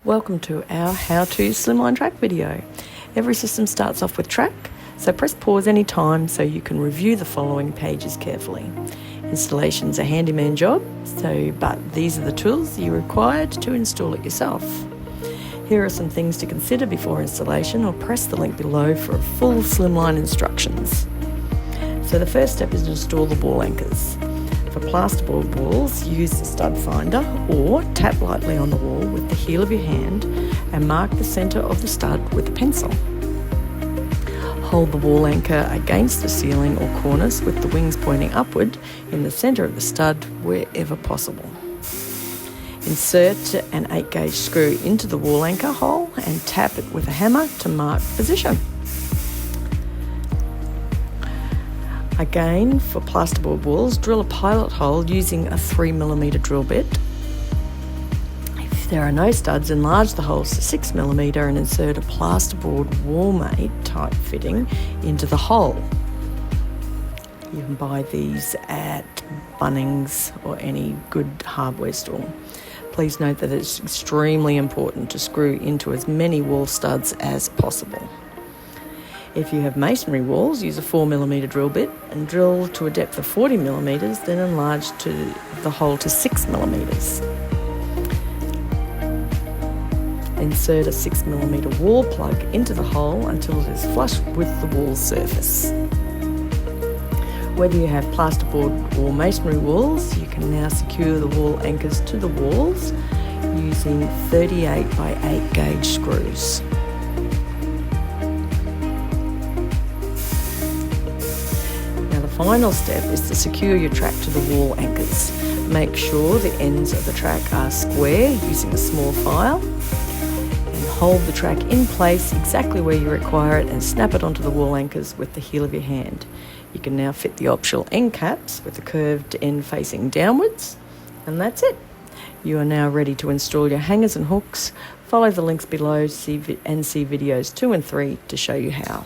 Welcome to our how-to slimline track video. Every system starts off with track, so press pause anytime so you can review the following pages carefully. Installation's a handyman job, but these are the tools you're required to install it yourself. Here are some things to consider before installation, or press the link below for full slimline instructions. So the first step is to install the wall anchors. For plasterboard walls, use the stud finder or tap lightly on the wall with the heel of your hand and mark the centre of the stud with a pencil. Hold the wall anchor against the ceiling or cornice with the wings pointing upward in the centre of the stud wherever possible. Insert an 8-gauge screw into the wall anchor hole and tap it with a hammer to mark position. Again, for plasterboard walls, drill a pilot hole using a 3mm drill bit. If there are no studs, enlarge the holes to 6mm and insert a plasterboard wall mate type fitting into the hole. You can buy these at Bunnings or any good hardware store. Please note that it's extremely important to screw into as many wall studs as possible. If you have masonry walls, use a 4mm drill bit and drill to a depth of 40mm, then enlarge the hole to 6mm. Insert a 6mm wall plug into the hole until it is flush with the wall surface. Whether you have plasterboard or masonry walls, you can now secure the wall anchors to the walls using 38x8 gauge screws. The final step is to secure your track to the wall anchors. Make sure the ends of the track are square using a small file, and hold the track in place exactly where you require it and snap it onto the wall anchors with the heel of your hand. You can now fit the optional end caps with the curved end facing downwards, and that's it. You are now ready to install your hangers and hooks. Follow the links below and see videos 2 and 3 to show you how.